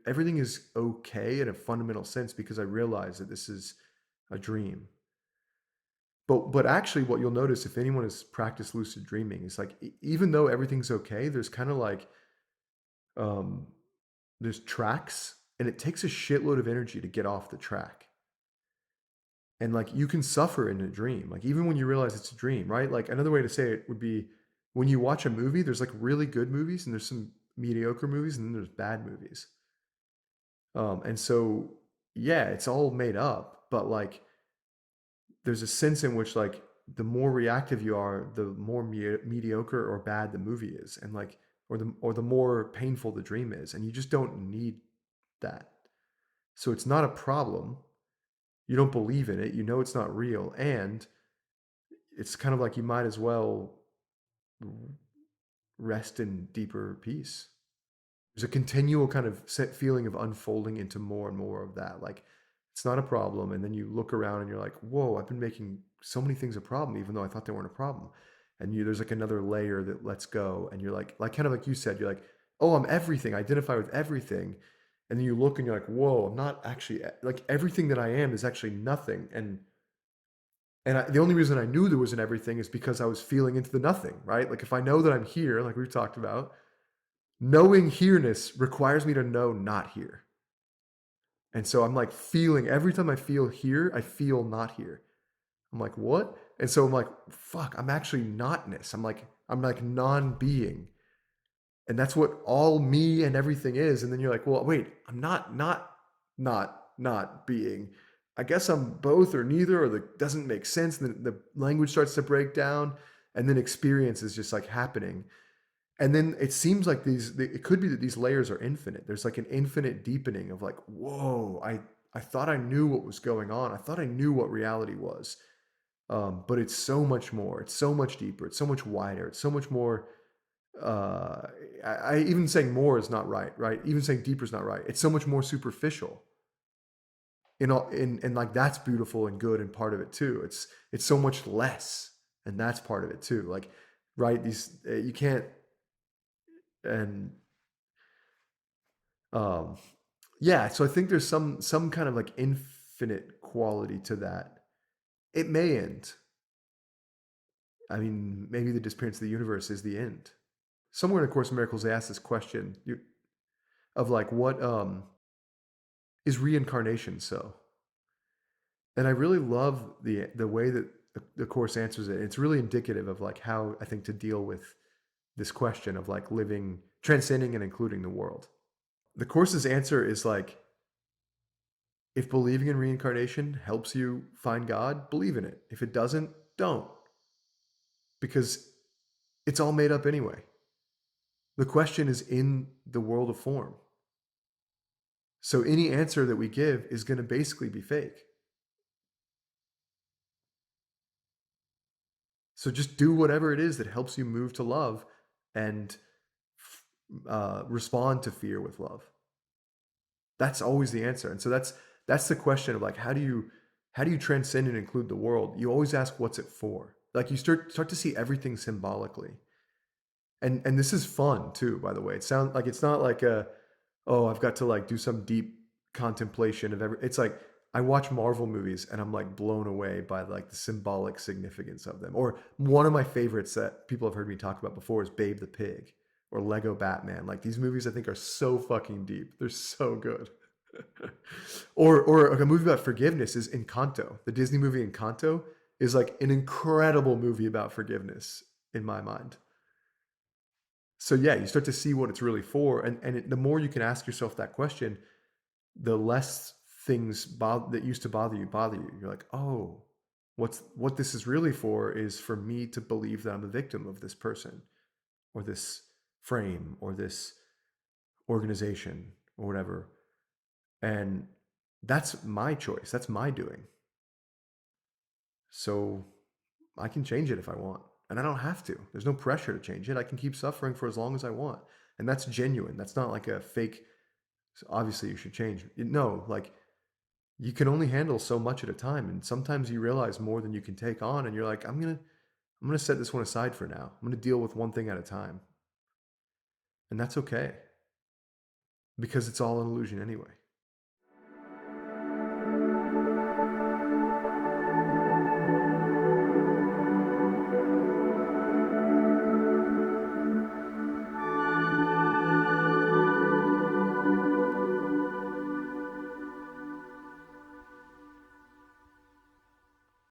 everything is okay in a fundamental sense because I realize that this is a dream. But actually what you'll notice if anyone has practiced lucid dreaming is like even though everything's okay, there's kind of like um there's tracks and it takes a shitload of energy to get off the track. And like you can suffer in a dream. Like even when you realize it's a dream, right? Like another way to say it would be when you watch a movie, there's like really good movies and there's some mediocre movies and then there's bad movies. And so yeah, it's all made up, but like there's a sense in which like the more reactive you are, the more mediocre or bad the movie is, and like or the more painful the dream is, and you just don't need that. So it's not a problem. You don't believe in it. You know it's not real, and it's kind of like you might as well rest in deeper peace. There's a continual kind of set feeling of unfolding into more and more of that. Like it's not a problem. And then you look around and you're like, whoa, I've been making so many things a problem, even though I thought they weren't a problem. And there's like another layer that lets go. And you're like kind of like you said, you're like, oh, I'm everything. I identify with everything. And then you look and you're like, whoa, I'm not actually like everything that I am is actually nothing. And the only reason I knew there was an everything is because I was feeling into the nothing, right? Like if I know that I'm here, like we've talked about, knowing here-ness requires me to know not here. And so I'm like feeling every time I feel here, I feel not here. I'm like, what? And so I'm like, fuck, I'm actually notness. I'm like non-being. And that's what all me and everything is. And then you're like, well, wait, I'm not being. I guess I'm both or neither, or that doesn't make sense. And then the language starts to break down, and then experience is just like happening. And then it seems like it could be that these layers are infinite. There's like an infinite deepening of like, whoa, I thought I knew what was going on. I thought I knew what reality was. But it's so much more. It's so much deeper. It's so much wider. It's so much more. Uh, I even saying more is not right, right? Even saying deeper is not right. It's so much more superficial. And like that's beautiful and good and part of it too. It's so much less, and that's part of it too. Like, right? These you can't and um yeah, so I think there's some kind of like infinite quality to that. It may end. I mean, maybe the disappearance of the universe is the end. Somewhere in A Course in Miracles, they ask this question of like, what is reincarnation so? And I really love the way that the Course answers it. It's really indicative of like how I think to deal with this question of like living, transcending, and including the world. The Course's answer is like, if believing in reincarnation helps you find God, believe in it. If it doesn't, don't. Because it's all made up anyway. The question is in the world of form. So any answer that we give is going to basically be fake. So just do whatever it is that helps you move to love and respond to fear with love. That's always the answer. And so that's the question of like, how do you transcend and include the world? You always ask, what's it for? Like you start to see everything symbolically. And this is fun too, by the way. It sounds like it's not like oh, I've got to like do some deep contemplation of it's like I watch Marvel movies and I'm like blown away by like the symbolic significance of them. Or one of my favorites that people have heard me talk about before is Babe the Pig or Lego Batman. Like these movies I think are so fucking deep. They're so good. or a movie about forgiveness is Encanto. The Disney movie Encanto is like an incredible movie about forgiveness in my mind. So yeah, you start to see what it's really for, and the more you can ask yourself that question, the less things that used to bother you bother you. You're like, oh, what this is really for is for me to believe that I'm a victim of this person, or this frame, or this organization, or whatever, and that's my choice. That's my doing. So I can change it if I want. And I don't have to. There's no pressure to change it. I can keep suffering for as long as I want. And that's genuine. That's not like a fake, obviously you should change. No, like you can only handle so much at a time. And sometimes you realize more than you can take on. And you're like, I'm gonna set this one aside for now. I'm gonna deal with one thing at a time. And that's okay. because it's all an illusion anyway.